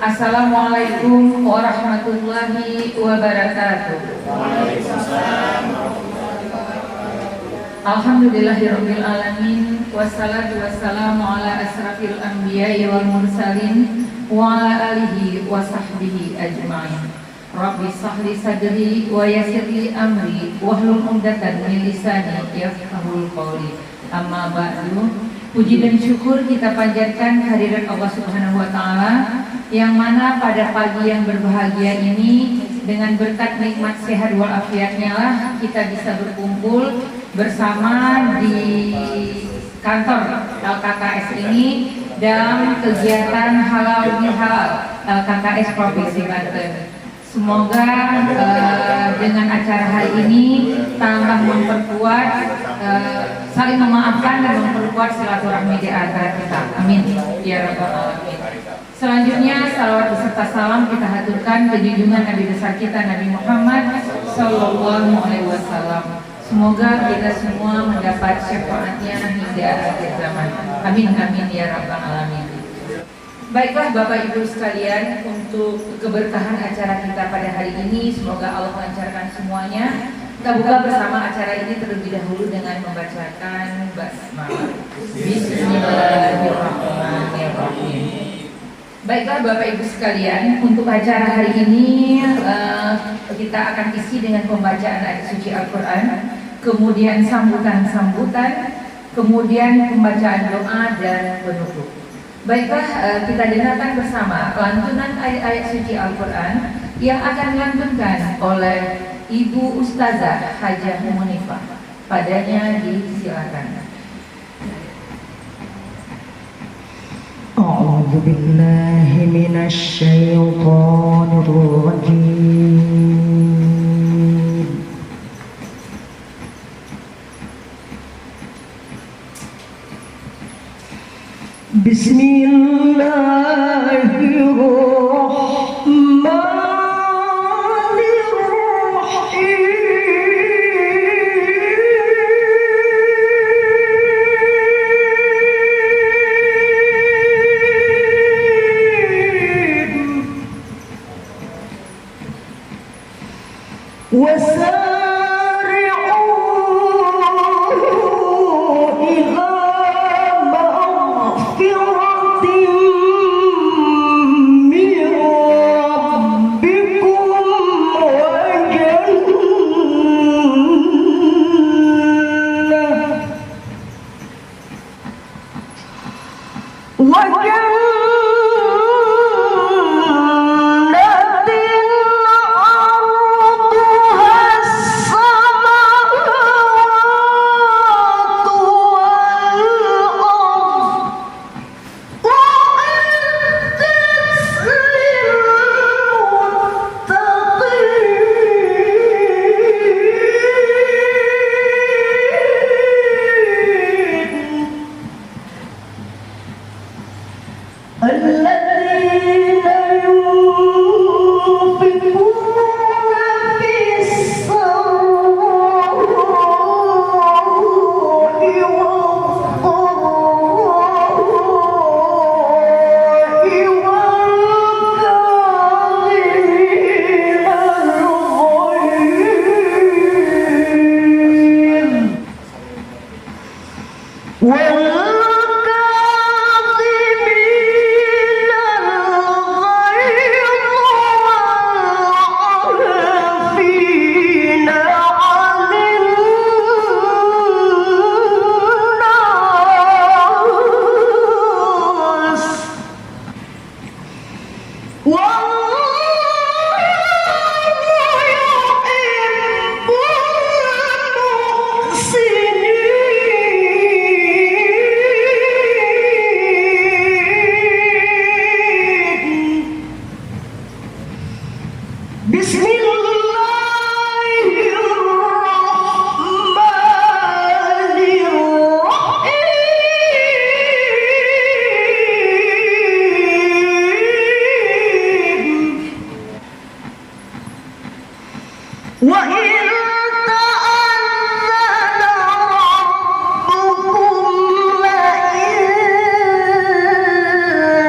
Assalamualaikum warahmatullahi wabarakatuh. Alhamdulillahirabbil alamin wassalatu wassalamu ala asrafil anbiya'i wal mursalin wa ala alihi wa sahbihi ajma'in. Rabbi shrah sadri wa yassir li amri wahlul 'uqdatam min lisani yafqahul qawli. Amma ba'du. Puji dan syukur kita panjatkan kehadirat Allah Subhanahu wa taala yang mana pada pagi yang berbahagia ini dengan berkat nikmat sehat walafiatnya lah kita bisa berkumpul bersama di kantor LKKS ini dalam kegiatan halal bihalal LKKS Provinsi Banten. Semoga dengan acara hari ini tambah memperkuat saling memaafkan dan memperkuat silaturahmi di antara kita. Amin ya rabbal alamin. Selanjutnya salawat beserta salam kita haturkan ke junjungan Nabi besar kita Nabi Muhammad sallallahu alaihi wasallam. Semoga kita semua mendapat syafaatnya hingga akhir zaman. Amin amin ya rabbal alamin. Baiklah Bapak Ibu sekalian, untuk keberkahan acara kita pada hari ini semoga Allah melancarkan semuanya. Kita buka bersama acara ini terlebih dahulu dengan membacakan basmalah. Bismillahirrahmanirrahim. Baiklah Bapak Ibu sekalian, untuk acara hari ini kita akan isi dengan pembacaan ayat suci Al-Quran, kemudian sambutan-sambutan, kemudian pembacaan doa dan penutup. Baiklah, kita dengarkan bersama lantunan ayat-ayat suci Al-Quran yang akan dilantunkan oleh Ibu Ustazah Hajah Munifah. Padanya disilakan. A'udzu billahi minasy syaithanir rajim.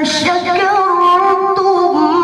شكرتم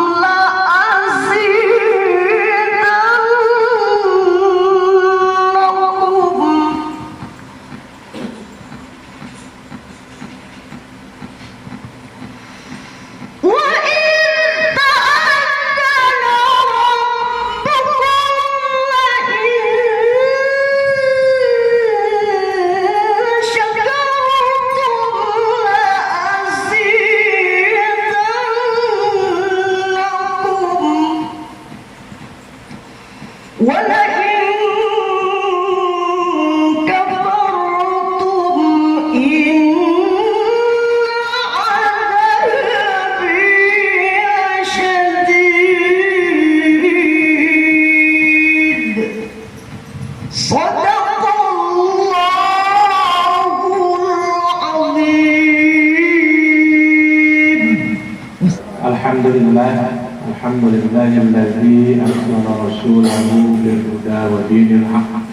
Alhamdulillahilladzi arsala rasulahu bil huda wa dinil haqq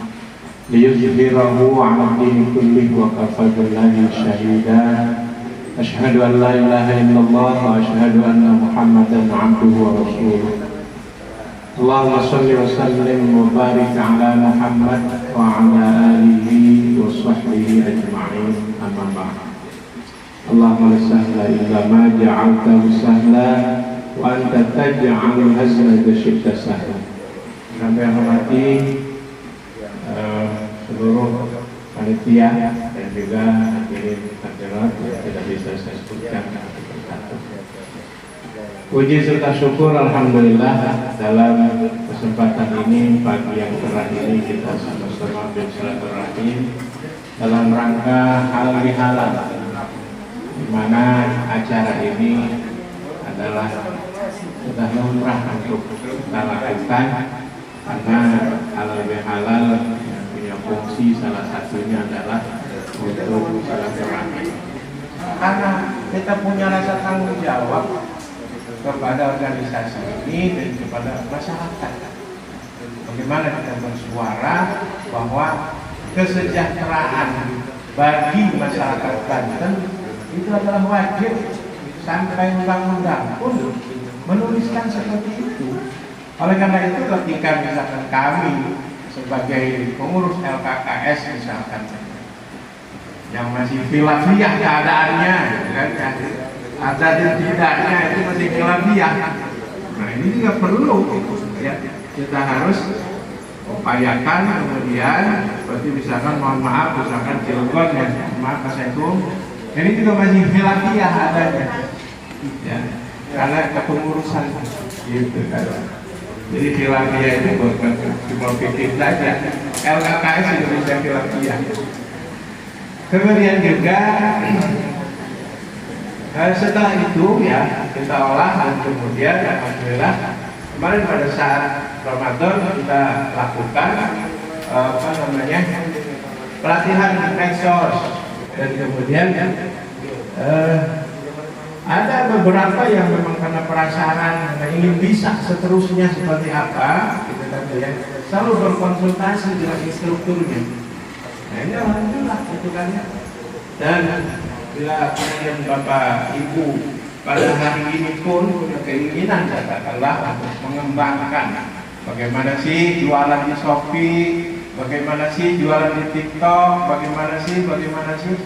liyuzhirahu 'ala dini kullihi wa kafa billahi shahida. Asyhadu an la ilaha illallah wa asyhadu anna Muhammadan 'abduhu wa rasuluh. Allahumma shalli wa sallim wa barik 'ala Muhammad wa 'ala alihi wa sahbihi ajma'in. Amma ba'd. Allahumma la sahla illa ma ja'altahu sahla wa anta taj'alul hazna syi'ta sahla. Kami hormati seluruh panitia dan juga hadirin hadirat yang tidak bisa saya sebutkan satu-satu. Puji serta syukur alhamdulillah dalam kesempatan ini, pagi yang cerah ini, kita sama-sama bersilaturahim dalam rangka halal bihalal, di mana acara ini adalah sudah lumrah untuk kita lakukan, karena halal bihalal yang punya fungsi salah satunya adalah untuk silaturahmi. Karena kita punya rasa tanggung jawab kepada organisasi ini dan kepada masyarakat. Bagaimana kita bersuara bahwa kesejahteraan bagi masyarakat Banten itu adalah wajib, sampai undang-undang pun menuliskan seperti itu. Oleh karena itu, ketika misalkan kami sebagai pengurus LKKS misalkan yang masih khilafiyah keadaannya, kan, ada dan tidaknya itu masih khilafiyah. Nah, ini juga perlu ya, kita harus upayakan kemudian seperti misalkan mohon maaf misalkan Cilegon ya, maaf Assalamualaikum, ini juga masih khilafiyah adanya ya, karena kepengurusan gitu kan. Jadi khilafiyah itu bukan cuma fikih saja, LKKS Indonesia khilafiyah. Kemudian juga setelah itu ya kita olah dan kemudian alhamdulillah kemarin pada saat Ramadan kita lakukan pelatihan medsos, dan kemudian ada beberapa yang memang karena penasaran ingin bisa seterusnya seperti apa gitu kan ya, selalu berkonsultasi dengan instrukturnya. Nah ini alhamdulillah itu kan ya. Dan bila kemudian Bapak Ibu pada hari ini pun punya keinginan katakanlah untuk mengembangkan bagaimana sih jualan di Shopee, bagaimana sih jualan di TikTok, bagaimana sih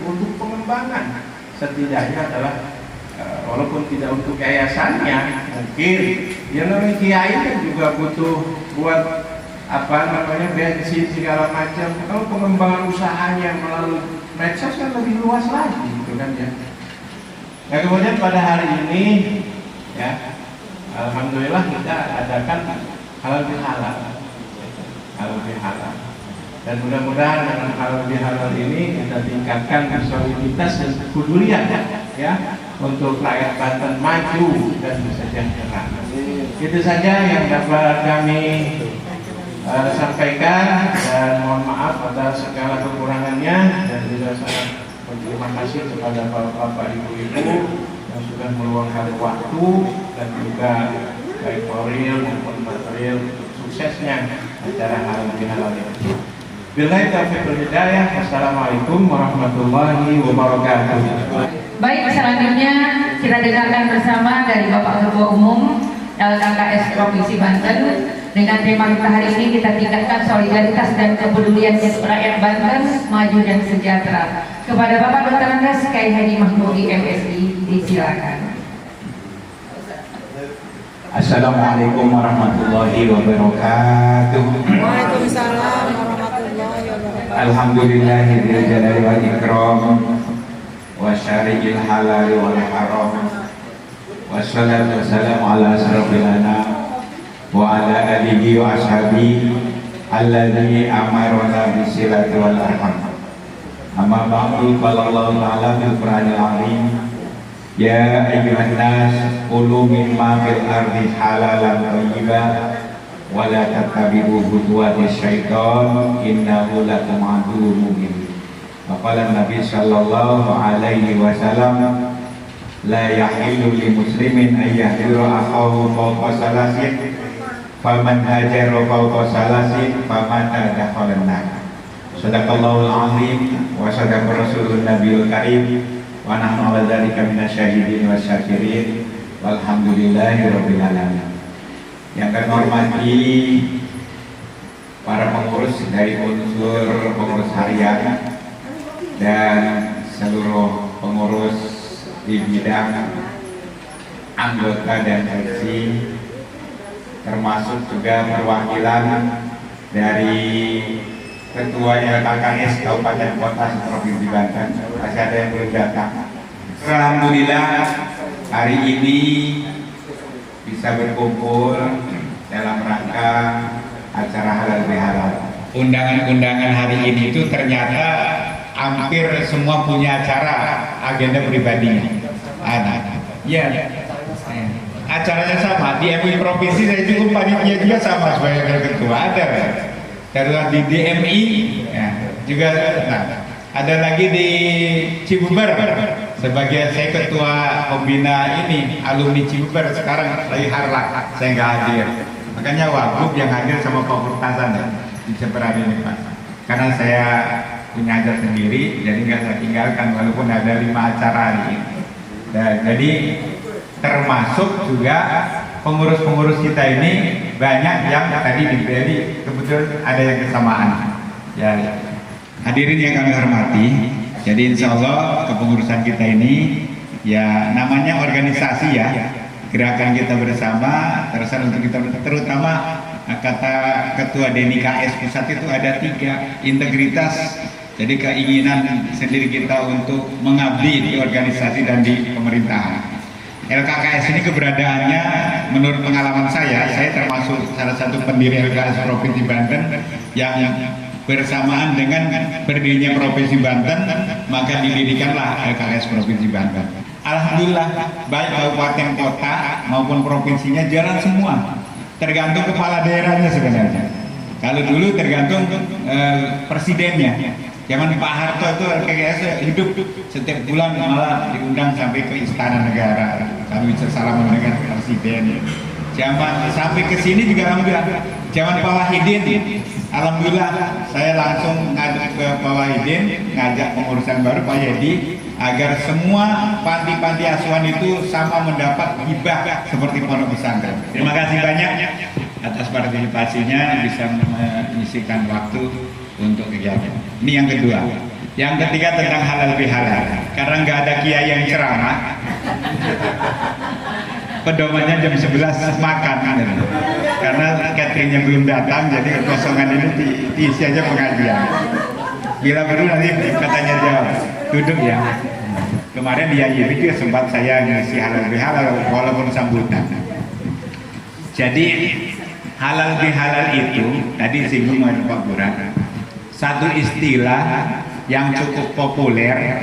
untuk pengembangan, setidaknya adalah walaupun tidak untuk yayasannya, mungkin yang namanya kiai kan juga butuh buat bensin segala macam. Kalau pengembangan usahanya melalui medsos kan lebih luas lagi gitu kan ya. Nah kemudian pada hari ini ya alhamdulillah kita adakan halal bihalal, dan mudah-mudahan dengan halal bihalal ini kita tingkatkan soliditas dan kepedulian ya untuk rakyat Banten maju dan sejahtera. Itu saja yang dapat kami sampaikan, dan mohon maaf atas segala kekurangannya, dan juga sangat berterima kasih kepada bapak ibu-ibu yang sudah meluangkan waktu dan juga baik moral maupun material untuk suksesnya acara halal bihalal ini. Billahi taufiq wal hidayah. Wassalamualaikum warahmatullahi wabarakatuh. Baik, selanjutnya kita dengarkan bersama dari Bapak Ketua Umum LKKS Provinsi Banten. Dengan tema kita hari ini, kita tingkatkan solidaritas dan kepedulian rakyat Banten maju dan sejahtera. Kepada Bapak Dr. Andes Kyai Haji Mahmudi MSI, disilakan. Assalamualaikum warahmatullahi wabarakatuh. Waalaikumsalam warahmatullahi wabarakatuh. Alhamdulillahil jalali wal ikram wa syari'il halal wal haram. Wassalatu wassalamu ala asrofil anam wa ala alihi wa ashabihi alladzi amarna bisilati wal arham. Amma ba'du, qala Allah ta'ala fil Qur'anil 'azim, ya ayyuhan nas kulu mimma fil ardi halalan thayyiban wa la tattabi'u khutuwatis syaitan innahu lakum aduwwun mubin. Maqala Nabi sallallahu alaihi wasallam, la yahillu li muslimin an yahdura akhahu fawqa salasin faman hajara fawqa salasin famata dakhala an-nar. Sadaqallahul azim wa sadaqa rasulun nabiyul karim wa nahnu ala dzalika minasyahidin wasyakirin walhamdulillahi rabbil alamin. Yang kami hormati para pengurus dari unsur pengurus harian dan seluruh pengurus di bidang anggota dan seksi, termasuk juga perwakilan dari Ketua LKKS Kabupaten Kota Provinsi Banten. Masih ada yang belum datang. Alhamdulillah hari ini bisa berkumpul dalam rangka acara halal bihalal. Undangan-undangan hari ini itu ternyata hampir semua punya acara agenda pribadinya. Ya, acaranya sama di MUI provinsi, saya cukup panitia juga sama sebagai ketua. Ada di DMI ya, juga. Nah, ada lagi di Cibuber sebagai saya ketua pembina ini alumni Cibuber, sekarang lagi harlak, saya nggak hadir. Makanya wagub yang hadir sama Pak Murtaza di seberang ini Pak, karena saya punya ajar sendiri, jadi nggak saya tinggalkan walaupun ada 5 acara hari ini. Dan jadi termasuk juga pengurus-pengurus kita ini banyak yang tadi dipilih, kebetulan ada yang kesamaan. Ya, hadirin yang kami hormati, jadi insya Allah kepengurusan kita ini ya namanya organisasi ya, gerakan kita bersama, terserah untuk kita, terutama kata Ketua DNKS Pusat itu ada 3, integritas. Jadi keinginan sendiri kita untuk mengabdi di organisasi dan di pemerintahan. LKKS ini keberadaannya menurut pengalaman saya termasuk salah satu pendiri LKKS Provinsi Banten yang bersamaan dengan berdirinya Provinsi Banten, maka didirikanlah LKKS Provinsi Banten. Alhamdulillah, baik kabupaten kota maupun provinsinya jalan semua, tergantung kepala daerahnya sebenarnya. Kalau dulu tergantung presidennya. Zaman Pak Harto itu LKKS hidup setiap bulan, malah diundang sampai ke Istana Negara. Kami bisa salaman dengan presiden. Zaman sampai ke sini juga alhamdulillah. Zaman Pak Wahidin, alhamdulillah saya langsung ngajak ke Pak Wahidin, ngajak pengurusan baru Pak Yedi, agar semua panti-panti asuhan itu sama mendapat hibah seperti pondok pesantren. Terima kasih banyak atas partisipasinya, bisa mengisikan waktu untuk kegiatan. Ini yang kedua. Yang ketiga tentang halal bihalal. Karena nggak ada kiai yang ceramah, pedomannya jam 11 makan. Karena cateringnya belum datang, jadi kekosongan ini diisi aja pengajian. Bila perlu nanti katanya jawab, duduk ya. Kemarin di IAIB juga sempat saya ngisi halal bihalal walaupun sambutan. Jadi halal bihalal itu tadi singgung oleh Pak Buran, satu istilah yang cukup populer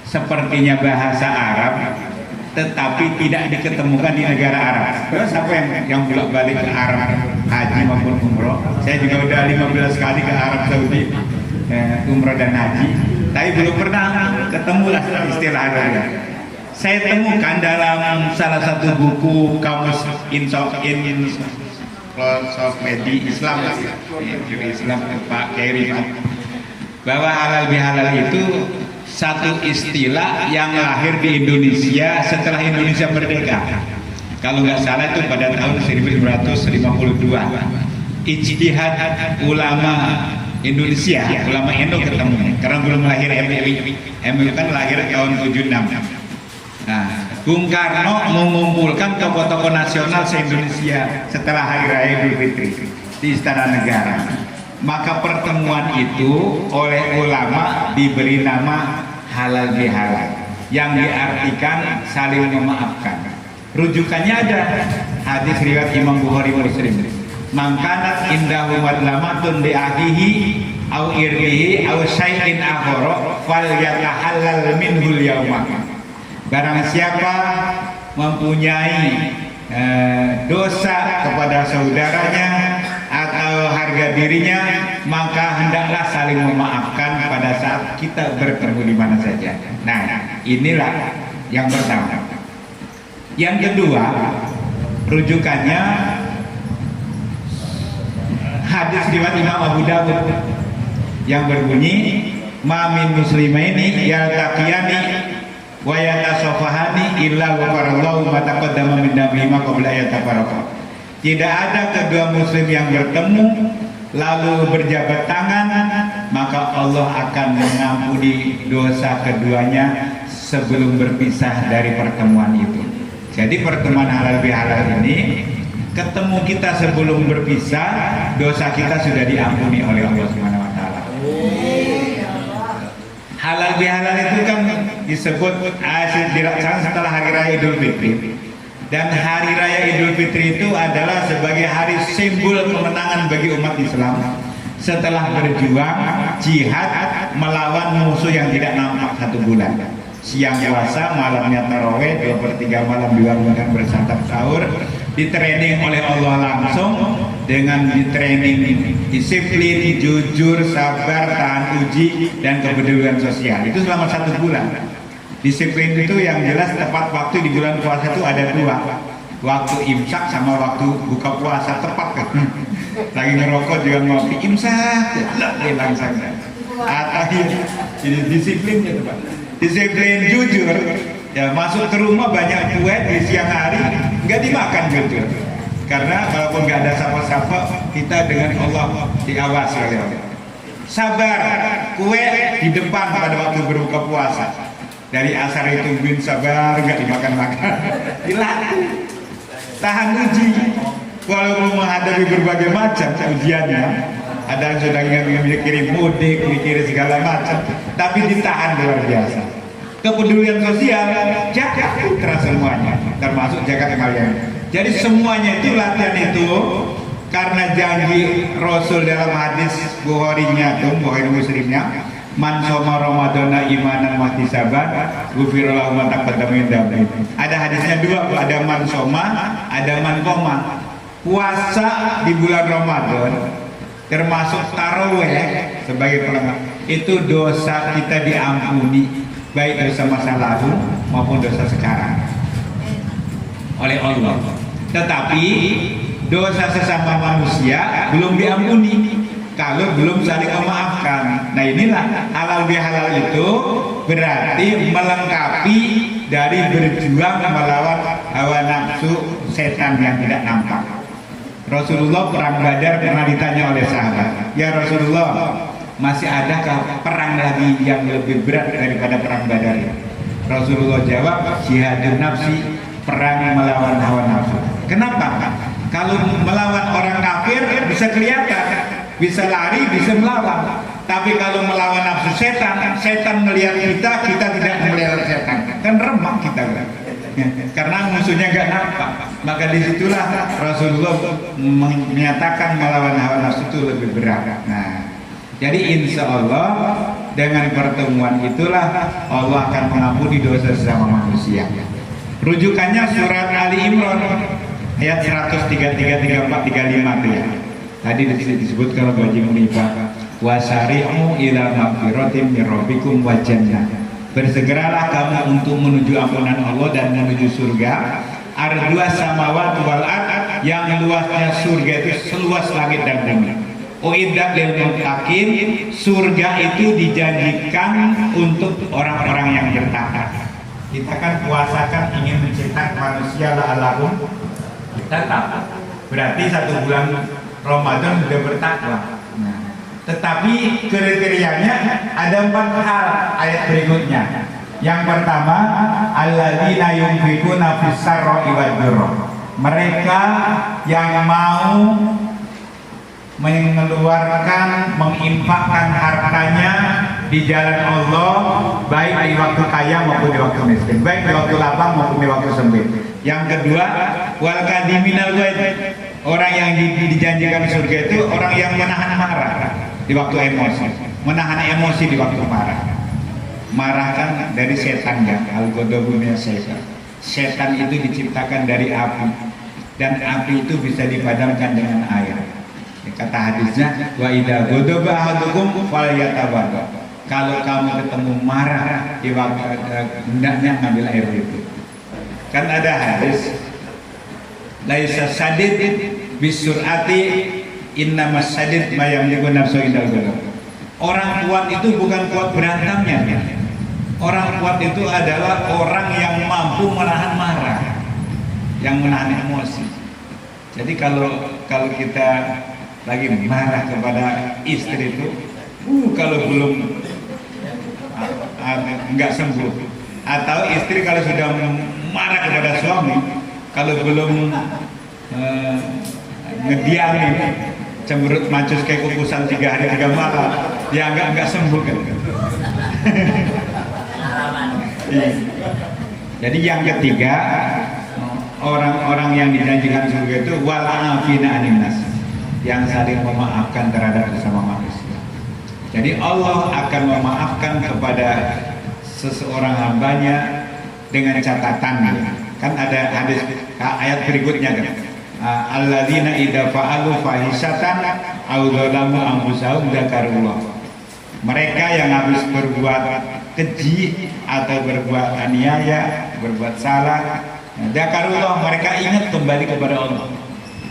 sepertinya bahasa Arab, tetapi tidak diketemukan di negara Arab. Siapa yang bolak-balik ke Arab haji maupun umroh? Saya juga udah 15 kali ke Arab Saudi umroh dan haji, tapi belum pernah ketemu lah istilah Arab. Saya temukan dalam salah satu buku kamus Encyclopedia Islam, Islam Pak Khairi, bahwa halal bihalal itu satu istilah yang lahir di Indonesia setelah Indonesia merdeka. Kalau nggak salah itu pada tahun 1952. Ijtihad ulama Indonesia, ulama Indo ketemu, karena belum lahir MUI. MUI kan lahir tahun 76. Nah, Bung Karno mengumpulkan tokoh-tokoh nasional se-Indonesia setelah Hari Raya Idul Fitri di Istana Negara. Maka pertemuan itu oleh ulama diberi nama halal bihalal, yang diartikan saling memaafkan. Rujukannya ada hadis riwayat Imam Bukhari Muslim. mangkanat indahu madlamatun li akhihi au irdihi au syai'in akhara falyatahallal minhul yauma. Barang siapa mempunyai dosa kepada saudaranya atau harga dirinya, maka hendaklah saling memaafkan pada saat kita bertemu di mana saja. Nah, inilah yang pertama. Yang kedua, rujukannya hadis riwayat Imam Abu Dawud yang berbunyi, "Ma min muslimaini yaltaqiyani wa yatasafahani illa ghafarallahu ma taqaddama min dambihima qabla yatafarraqa." Tidak ada kedua muslim yang bertemu lalu berjabat tangan, maka Allah akan mengampuni dosa keduanya sebelum berpisah dari pertemuan itu. Jadi pertemuan halal bihalal ini, ketemu kita sebelum berpisah, dosa kita sudah diampuni oleh Allah Subhanahu wa taala. Halal bihalal itu kan disebut dilaksanakan setelah hari raya Idul Fitri. Dan hari raya Idul Fitri itu adalah sebagai hari simbol kemenangan bagi umat Islam setelah berjuang jihad melawan musuh yang tidak nampak 1 bulan. Siang puasa, malamnya taraweh, 2/3 malam dibangunkan bersantap sahur, ditraining oleh Allah langsung dengan ditraining disiplin, jujur, sabar, tahan uji, dan kepedulian sosial. Itu selama 1 bulan. Disiplin itu yang jelas tepat waktu di bulan puasa itu ada 2, waktu imsak sama waktu buka puasa, tepat kan? Lagi ngerokok juga ngopi, imsak, hilang saja. Atau jadi disiplinnya tuh Pak. Disiplin jujur, ya masuk ke rumah banyak kue di siang hari nggak dimakan jujur, karena walaupun nggak ada sapa-sapa kita dengan Allah diawasi oleh Allah. Sabar, kue di depan pada waktu berbuka puasa, dari asar itu bin sabar nggak dimakan-makan, dilatih, tahan uji, walaupun menghadapi berbagai macam ujiannya. Ada yang sedang mikirin mudik, mikirin segala macam, tapi ditahan luar biasa. Kepedulian sosial, jaga putra semuanya, termasuk jaga kalian. Jadi semuanya itu latihan itu karena janji Rasul dalam hadis Bukhari-nya tuh, Bukhari Muslimnya, man soma Ramadana imanan wahtisaban ghufira lahu ma taqaddama min dhanbi. Ada hadisnya 2, ada man soma, ada man qoma. Puasa di bulan Ramadan termasuk taraweh sebagai pelengkap, itu dosa kita diampuni, baik dosa masa lalu maupun dosa sekarang oleh Allah. Tetapi dosa sesama manusia belum diampuni kalau belum saling memaafkan. Nah, inilah halal bihalal itu berarti melengkapi dari berjuang melawan hawa nafsu setan yang tidak nampak. Rasulullah perang Badar pernah ditanya oleh sahabat, "Ya Rasulullah, masih adakah perang lagi yang lebih berat daripada perang Badar?" Rasulullah jawab, "Jihadun nafsi, perang melawan hawa nafsu." Kenapa? Kalau melawan orang kafir bisa kelihatan, bisa lari, bisa melawan. Tapi kalau melawan nafsu setan, setan melihat kita, kita tidak melihat setan, kan remang kita kan? Karena musuhnya nggak nampak. Maka disitulah Rasulullah menyatakan melawan hawa nafsu itu lebih berat. Nah, jadi insya Allah dengan pertemuan itulah Allah akan mengampuni dosa sesama manusia. Rujukannya surat Ali Imran ayat 133, 34, 35 tuh ya. Tadi disebutkan oleh Haji Munibah, wasari'u ila magfiratin min rabbikum wa jannah. Bersegeralah kamu untuk menuju ampunan Allah dan menuju surga. Ardua samawati wal ard, yang luasnya surga itu seluas langit dan bumi. Uiddat lil muttaqin, surga itu dijanjikan untuk orang-orang yang bertakwa. Kita kan puasa kan ingin mencetak manusia la'allahum bertakwa. Berarti 1 bulan Ramadan sudah bertakwa. Nah, tetapi kriterianya ada 4 hal ayat berikutnya. Yang pertama, alladzina yunfiquna fis-sarra'i wad-dharra. Mereka yang mau mengeluarkan, menginfakkan hartanya di jalan Allah, baik di waktu kaya maupun di waktu miskin, baik di waktu lapang maupun di waktu sempit. Yang kedua, wal kadiminal ghaidh, Orang yang dijanjikan surga itu orang yang menahan marah di waktu emosi, menahan emosi di waktu marah. Marah kan dari setan ya, al-ghadabu minas syaitan. Setan itu diciptakan dari api, dan api itu bisa dipadamkan dengan air. Kata hadisnya, wa idza ghadaba ahadukum falyatawadda. Kalau kamu ketemu marah di waktu hendaknya ngambil air itu. Kan ada hadis, laisa sadid bisurati innamas sadid ma yamliku nafsu indal ghadab. Orang kuat itu bukan kuat berantamnya. Orang kuat itu adalah orang yang mampu menahan marah, yang menahan emosi. Jadi kalau kita lagi marah kepada istri itu, kalau belum nggak sembuh, atau istri kalau sudah marah kepada suami, kalau belum ngediamin cemberut macus kayak kukusan 3 hari 3 malam, ya nggak sembuh kan. Jadi yang ketiga, orang-orang yang dijanjikan surga itu wala'afina aninnas, yang saling memaafkan terhadap sesama manusia. Jadi Allah akan memaafkan kepada seseorang hambanya dengan catatan. Kan ada hadis ayat berikutnya kan, alladzina idza fa'alu fahisatan aw dzalamu anfusahum dzakarullah. Mereka yang habis berbuat keji atau berbuat aniaya, berbuat salah, dzakarullah, mereka ingat kembali kepada Allah.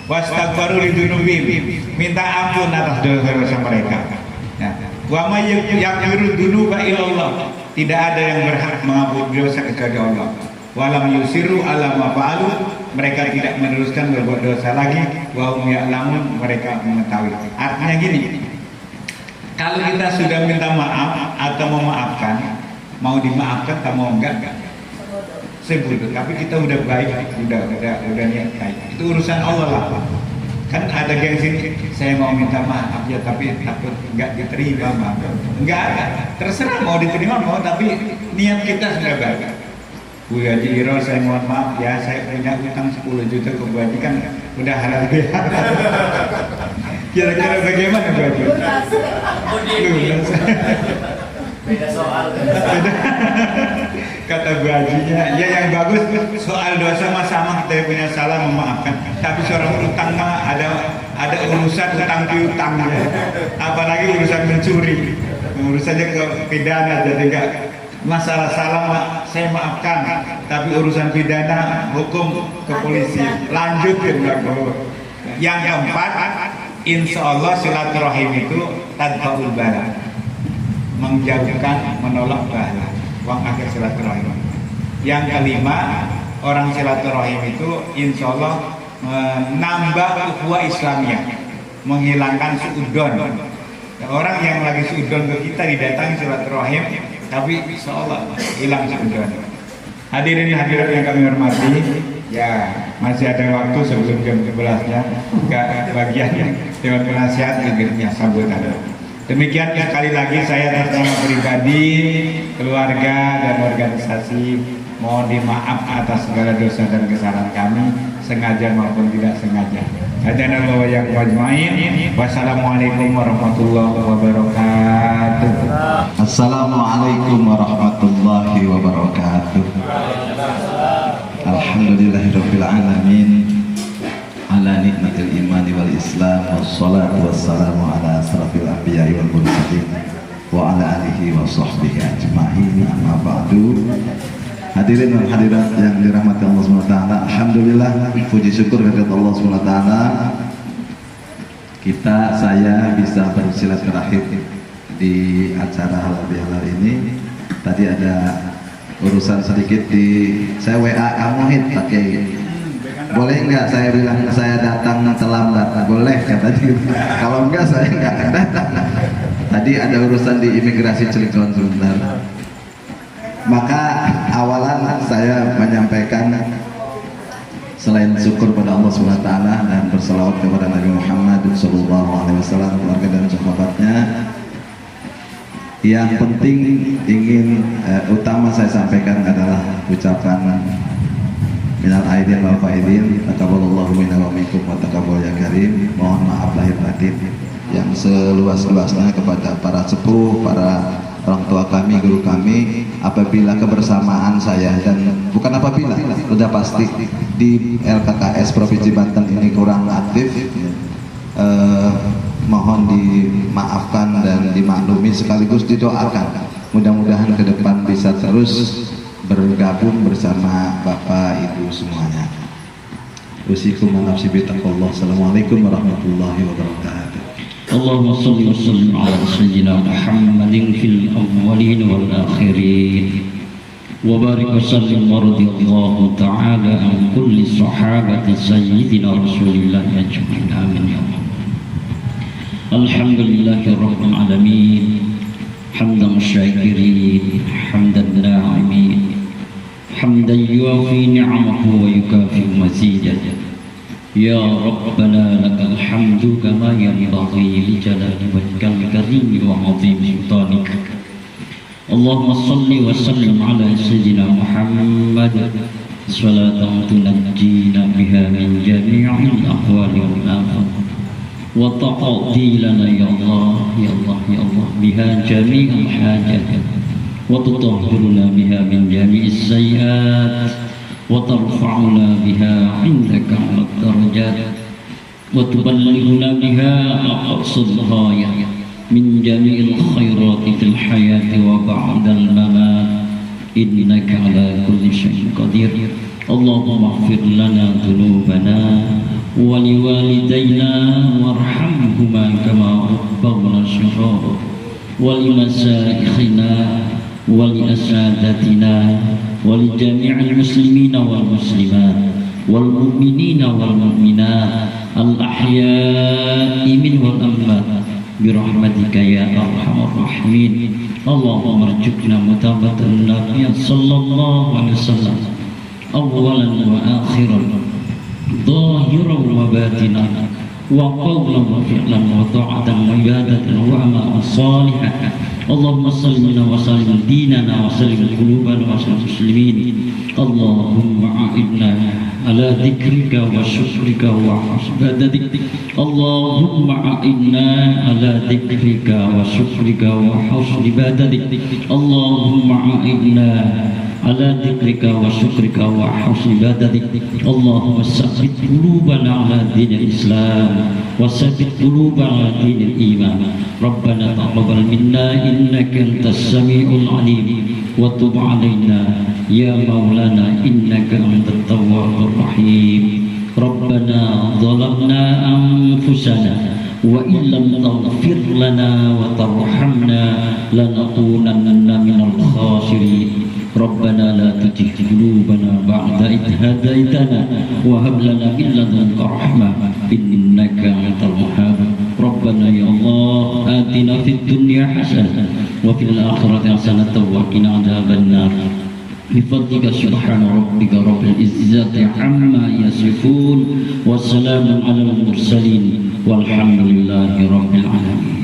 Wastaghfaru lidzunubihim, minta ampun atas dosa-dosa mereka. Wa may yaghfiru dzunuba illallah, tidak ada yang berhak mengampuni dosa kecuali Allah. Walam yusiru ala ma fa'alu, mereka tidak meneruskan berbuat dosa lagi. Wa hum ya'lamun, mereka mengetahui. Artinya gini, kalau kita sudah minta maaf atau memaafkan, mau dimaafkan atau mau enggak sebut. Tapi kita udah baik, udah niat baik. Itu urusan Allah lah. Kan ada gengsi, saya mau minta maaf ya, tapi takut enggak diterima, maaf. Enggak ada. Terserah mau diterima mau, tapi niat kita sudah baik. Bu Haji Iro, saya mohon maaf ya, saya punya utang 10 juta ke Bu Haji, kan udah halal bihalal. Kira-kira bagaimana Bu Haji? Beda soal. Kata Bu Hajinya, ya yang bagus soal dosa mah sama, kita punya salah memaafkan. Tapi seorang utang mah ada urusan utang piutang ya. Apalagi urusan mencuri, urusannya ke pidana, jadi enggak masalah salah saya maafkan, tapi urusan pidana hukum ke polisi lanjutin. Yang keempat, insya Allah silaturahim itu tadfaul bala, menjauhkan, menolak bala, uang akhir silaturahim. Yang kelima, orang silaturahim itu insya Allah menambah ukhuwah Islamiyah, menghilangkan suudon. Orang yang lagi suudon ke kita didatangi silaturahim, tapi insya Allah hilang suudon. Hadirin hadirat yang kami hormati, ya masih ada waktu sebelum jam 11-nya ke bagian Dewan Penasihat negerinya sambutan. Demikian sekali lagi saya atas nama pribadi, keluarga dan organisasi mohon dimaaf atas segala dosa dan kesalahan kami, sengaja maupun tidak sengaja. Hadanallahu wa iyyakum ajmain. Wassalamualaikum warahmatullahi wabarakatuh. Assalamualaikum warahmatullahi wabarakatuh. Alhamdulillahirabbil alamin ala nikmatil imani wal islam wassalatu wassalamu ala asrafil anbiya'i wal mursalin wa ala alihi wa sahbihi ajma'in, amma ba'du. Hadirin dan hadirat yang dirahmati Allah SWT, alhamdulillah, puji syukur kepada Allah SWT, saya bisa bersilaturahim di acara halal bihalal ini. Tadi ada urusan sedikit saya WA kamu hit pakai, boleh nggak saya bilang saya datang terlambat? Boleh katanya. Kalau enggak saya nggak akan datang. Tadi ada urusan di imigrasi Cilegon sebentar. Maka awalan saya menyampaikan selain syukur pada Allah SWT dan berselawat kepada Nabi Muhammad SAW, keluarga dan sahabatnya, yang penting ingin utama saya sampaikan adalah ucapan minal aidin wal faidin, taqabbalallahu minna wa minkum wa taqabbal ya karim. Mohon maaf lahir batin yang seluas-luasnya kepada para sepuh, para orang tua kami, guru kami. Apabila kebersamaan saya, dan bukan apabila, sudah pasti di LKKS Provinsi Banten ini kurang aktif, mohon dimaafkan dan dimaklumi, sekaligus didoakan mudah-mudahan ke depan bisa terus bergabung bersama Bapak Ibu semuanya. Usikum wa nafsi bi taqwallah. Assalamualaikum warahmatullahi wabarakatuh. اللهم صل وسلم على سيدنا محمد في الأولين والآخرين وبارك وسلم ورضي الله تعالى عن كل صحابة سيدنا رسول الله أجمعين آمين يا رب. الحمد لله رب العالمين حمدا الشاكرين حمدا الناعمين حمدا يوافي نعمه ويكافئ مزيدا. يا ربنا لك الحمد كما ينبغي لجلال وجهك الكريم وعظيم سلطانك. اللهم صل وسلم على سيدنا محمد صلاة تنجينا بها من جميع الأحوال والآفات وتقضي لنا يا الله يا الله يا الله بها جميع الحاجات وتطهرنا بها من جميع السيئات وترفعنا بها عندك على الدرجات وتبلغنا بها أقصى الغاية من جميع الخيرات في الحياة وبعد الممات إنك على كل شيء قدير. اللهم اغفر لنا ذنوبنا ولوالدينا وارحمهما كما ربونا صغارا ولمشايخنا ولأساتذتنا ولجميع المسلمين والمسلمات والمؤمنين والمؤمنات الأحياء منهم والأموات برحمتك يا أرحم الراحمين. اللهم ارزقنا متابعة النبي صلى الله عليه وسلم أولا وآخرا ظاهرا وباطنا وقولا وفعلا وطاعة وعبادة وعملا صالحا. اللهم صل وسلم ديننا وسلم قلوبنا وسلم المسلمين. اللهم أعنا على ذكرك وشكرك وحسن عبادتك. اللهم أعنا على ذكرك وشكرك وحسن عبادتك. اللهم أعنا على ذكرك وشكرك وحسن عبادتك. اللهم ثبت قلوبنا على دين الإسلام وثبت قلوبنا على دين الإيمان. ربنا تقبل منا إنك أنت السميع العليم وتب علينا يا مولانا إنك أنت التواب الرحيم. ربنا ظلمنا أنفسنا وإن لم تغفر لنا وترحمنا لنكونن من الخاسرين. ربنا لا تزغ قلوبنا بعد إذ هديتنا وهب لنا من لدنك رحمة إنك أنت الوهاب. ربنا يا الله آتنا في الدنيا حسنة وفي الآخرة حسنة وقنا عذاب النار بفضلك سبحان ربك رب العزة عما يصفون والسلام على المرسلين والحمد لله رب العالمين.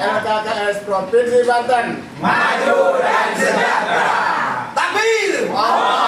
LKKS Provinsi Banten maju dan sejahtera. Takbir! Allah.